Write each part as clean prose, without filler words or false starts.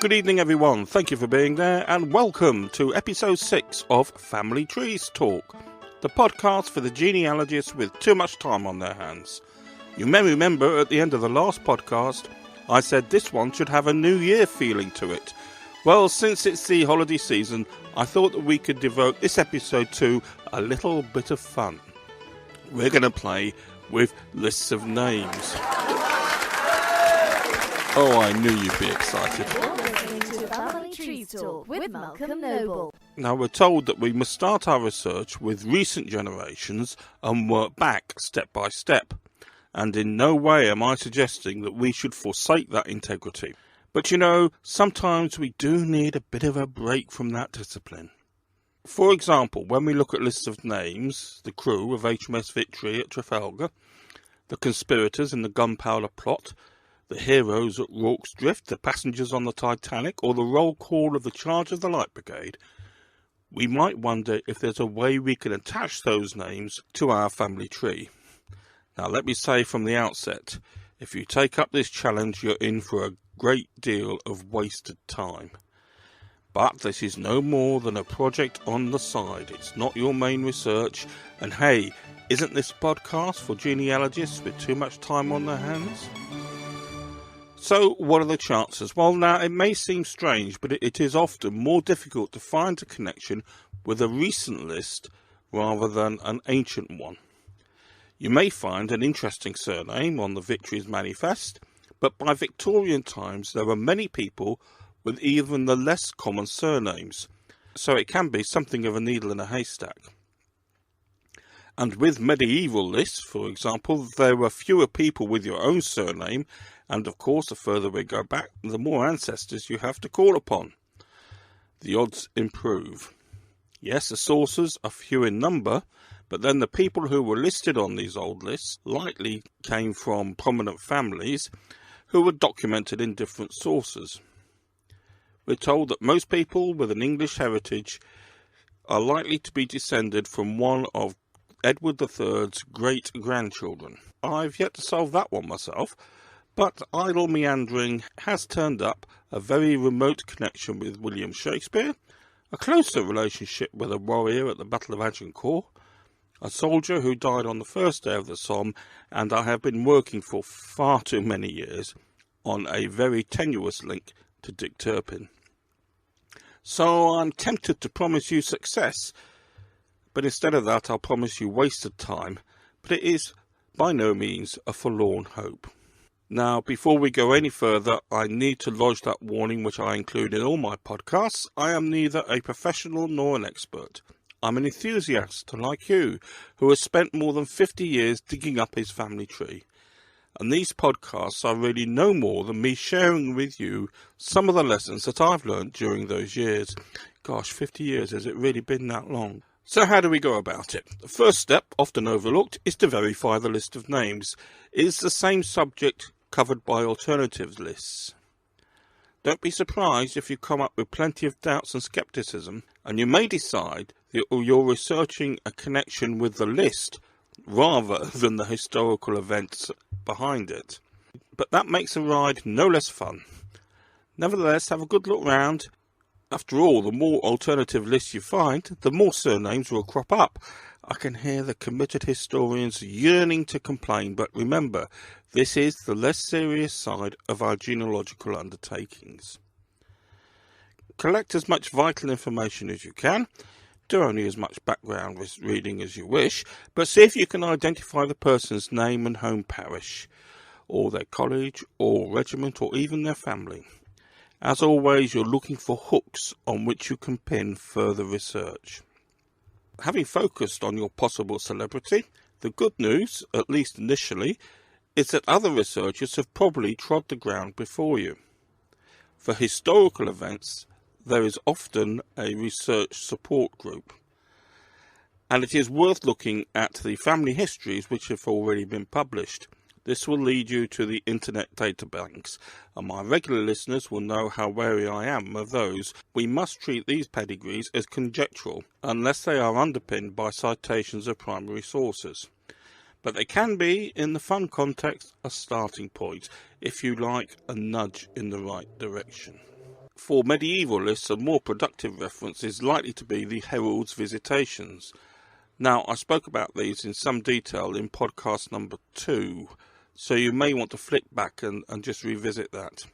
Good evening everyone, thank you for being there and welcome to episode 6 of Family Trees Talk, the podcast for the genealogists with too much time on their hands. You may remember at the end of the last podcast I said this one should have a New Year feeling to it. Well, since it's the holiday season, I thought that we could devote this episode to a little bit of fun. We're going to play with lists of names. Oh, I knew you'd be excited. Talk with Malcolm Noble. Now we're told that we must start our research with recent generations and work back step by step. And in no way am I suggesting that we should forsake that integrity. But you know, sometimes we do need a bit of a break from that discipline. For example, when we look at lists of names, the crew of HMS Victory at Trafalgar, the conspirators in the Gunpowder Plot, the heroes at Rorke's Drift, the passengers on the Titanic, or the roll call of the Charge of the Light Brigade, we might wonder if there's a way we can attach those names to our family tree. Now let me say from the outset, if you take up this challenge you're in for a great deal of wasted time. But this is no more than a project on the side, it's not your main research, and hey, isn't this podcast for genealogists with too much time on their hands? So, what are the chances? Well, now, it may seem strange, but it is often more difficult to find a connection with a recent list rather than an ancient one. You may find an interesting surname on the Victory's manifest, but by Victorian times there were many people with even the less common surnames, so it can be something of a needle in a haystack. And with medieval lists, for example, there were fewer people with your own surname, and of course the further we go back, the more ancestors you have to call upon. The odds improve. Yes, the sources are few in number, but then the people who were listed on these old lists likely came from prominent families who were documented in different sources. We're told that most people with an English heritage are likely to be descended from one of Edward III's great-grandchildren. I've yet to solve that one myself, but idle meandering has turned up a very remote connection with William Shakespeare, a closer relationship with a warrior at the Battle of Agincourt, a soldier who died on the first day of the Somme, and I have been working for far too many years on a very tenuous link to Dick Turpin. So I'm tempted to promise you success, but instead of that I'll promise you wasted time, but it is by no means a forlorn hope. Now, before we go any further, I need to lodge that warning which I include in all my podcasts. I am neither a professional nor an expert. I'm an enthusiast, like you, who has spent more than 50 years digging up his family tree. And these podcasts are really no more than me sharing with you some of the lessons that I've learned during those years. Gosh, 50 years, has it really been that long? So how do we go about it? The first step, often overlooked, is to verify the list of names. It is the same subject covered by alternatives lists. Don't be surprised if you come up with plenty of doubts and scepticism, and you may decide that you're researching a connection with the list rather than the historical events behind it. But that makes the ride no less fun. Nevertheless, have a good look round. After all, the more alternative lists you find, the more surnames will crop up. I can hear the committed historians yearning to complain, but remember, this is the less serious side of our genealogical undertakings. Collect as much vital information as you can. Do only as much background reading as you wish, but see if you can identify the person's name and home parish, or their college, or regiment, or even their family. As always, you're looking for hooks on which you can pin further research. Having focused on your possible celebrity, the good news, at least initially, is that other researchers have probably trod the ground before you. For historical events, there is often a research support group, and it is worth looking at the family histories which have already been published. This will lead you to the internet databanks, and my regular listeners will know how wary I am of those. We must treat these pedigrees as conjectural, unless they are underpinned by citations of primary sources. But they can be, in the fun context, a starting point, if you like, a nudge in the right direction. For medieval lists, a more productive reference is likely to be the Herald's Visitations. Now, I spoke about these in some detail in podcast number 2, so you may want to flick back and just revisit that.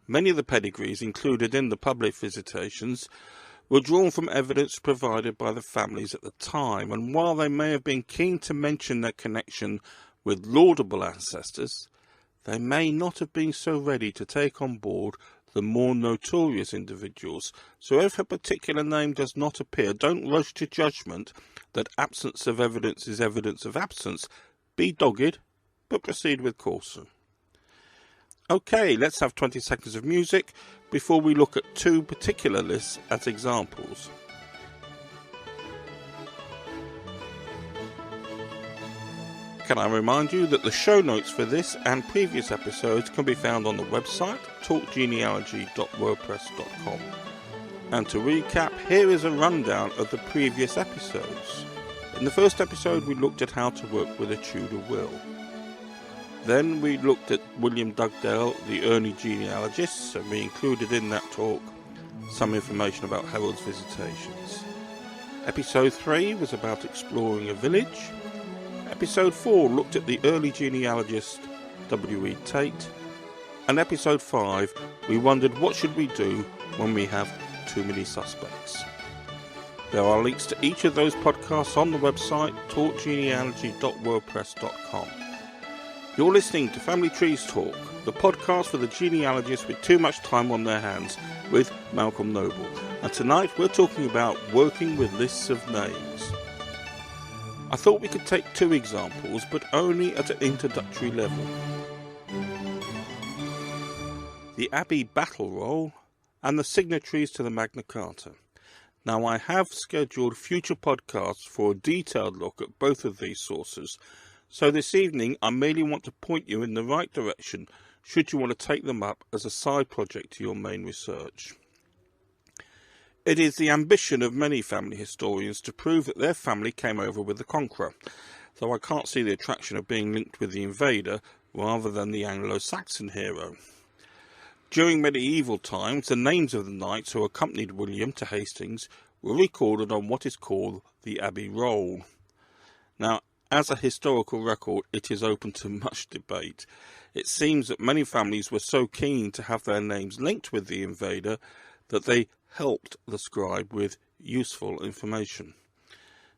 Many of the pedigrees included in the public visitations were drawn from evidence provided by the families at the time, and while they may have been keen to mention their connection with laudable ancestors, they may not have been so ready to take on board the more notorious individuals. So if a particular name does not appear, don't rush to judgment that absence of evidence is evidence of absence. Be dogged, but proceed with caution. Okay, let's have 20 seconds of music before we look at 2 particular lists as examples. Can I remind you that the show notes for this and previous episodes can be found on the website talkgenealogy.wordpress.com. And to recap, here is a rundown of the previous episodes. In the first episode we looked at how to work with a Tudor will. Then we looked at William Dugdale, the early genealogists, and we included in that talk some information about Herald's Visitations. Episode 3 was about exploring a village. Episode 4 looked at the early genealogist W.E. Tate, and Episode 5 we wondered what should we do when we have too many suspects. There are links to each of those podcasts on the website talkgenealogy.wordpress.com. You're listening to Family Trees Talk, the podcast for the genealogists with too much time on their hands, with Malcolm Noble, and tonight we're talking about working with lists of names. I thought we could take 2 examples, but only at an introductory level. The Abbey Battle Roll and the signatories to the Magna Carta. Now, I have scheduled future podcasts for a detailed look at both of these sources, so this evening I merely want to point you in the right direction should you want to take them up as a side project to your main research. It is the ambition of many family historians to prove that their family came over with the conqueror, though I can't see the attraction of being linked with the invader rather than the Anglo-Saxon hero. During medieval times, the names of the knights who accompanied William to Hastings were recorded on what is called the Abbey Roll. Now, as a historical record, it is open to much debate. It seems that many families were so keen to have their names linked with the invader that they helped the scribe with useful information.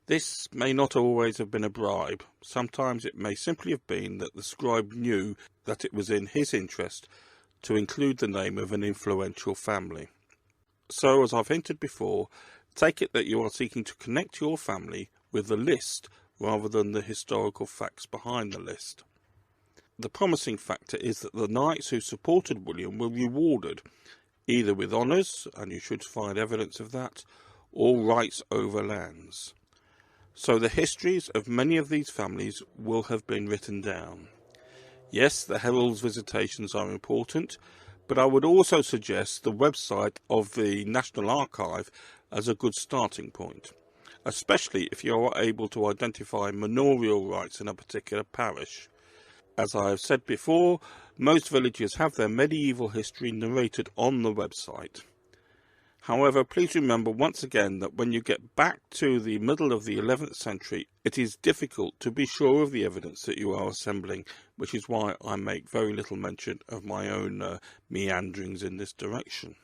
This may not always have been a bribe. Sometimes it may simply have been that the scribe knew that it was in his interest to include the name of an influential family. So, as I've hinted before, take it that you are seeking to connect your family with the list rather than the historical facts behind the list. The promising factor is that the knights who supported William were rewarded, either with honours, and you should find evidence of that, or rights over lands. So the histories of many of these families will have been written down. Yes, the Herald's Visitations are important, but I would also suggest the website of the National Archive as a good starting point, especially if you are able to identify manorial rights in a particular parish. As I have said before, most villages have their medieval history narrated on the website. However, please remember once again that when you get back to the middle of the 11th century, it is difficult to be sure of the evidence that you are assembling, which is why I make very little mention of my own meanderings in this direction.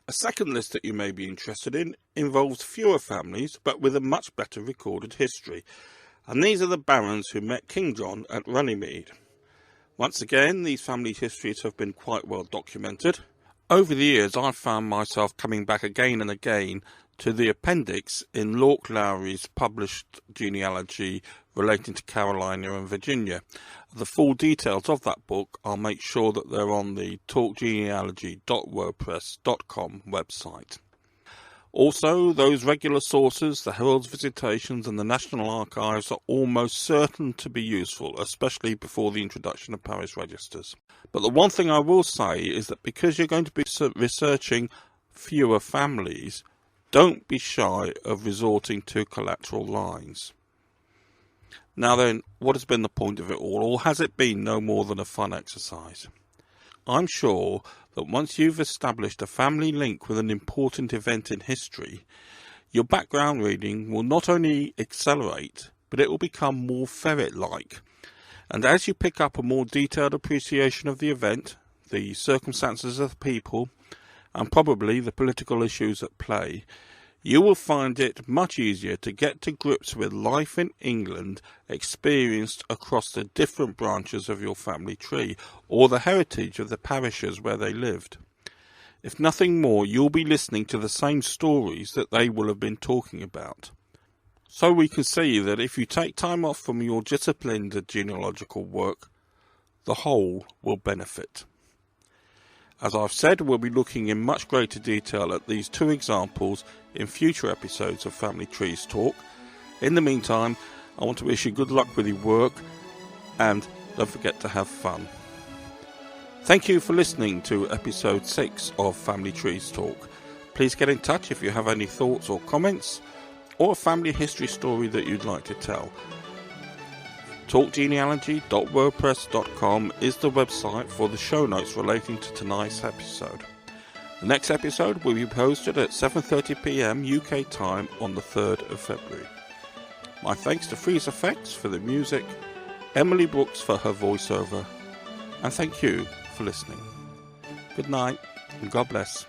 A second list that you may be interested in involves fewer families, but with a much better recorded history, and these are the barons who met King John at Runnymede. Once again, these family histories have been quite well documented. Over the years, I've found myself coming back again and again to the appendix in Lorc Lowry's published genealogy relating to Carolina and Virginia. The full details of that book, I'll make sure that they're on the talkgenealogy.wordpress.com website. Also, those regular sources, the Herald's Visitations and the National Archives, are almost certain to be useful, especially before the introduction of parish registers. But the one thing I will say is that because you're going to be researching fewer families, don't be shy of resorting to collateral lines. Now then, what has been the point of it all, or has it been no more than a fun exercise? I'm sure that once you've established a family link with an important event in history, your background reading will not only accelerate, but it will become more ferret-like. And as you pick up a more detailed appreciation of the event, the circumstances of the people, and probably the political issues at play, you will find it much easier to get to grips with life in England experienced across the different branches of your family tree, or the heritage of the parishes where they lived. If nothing more, you'll be listening to the same stories that they will have been talking about. So we can see that if you take time off from your disciplined genealogical work, the whole will benefit. As I've said, we'll be looking in much greater detail at these two examples in future episodes of Family Trees Talk. In the meantime, I want to wish you good luck with your work, and don't forget to have fun. Thank you for listening to episode 6 of Family Trees Talk. Please get in touch if you have any thoughts or comments, or a family history story that you'd like to tell. talkgenealogy.wordpress.com is the website for the show notes relating to tonight's episode. The next episode will be posted at 7:30 p.m. UK time on the 3rd of February. My thanks to Freeze Effects for the music, Emily Brooks for her voiceover, and thank you for listening. Good night and God bless.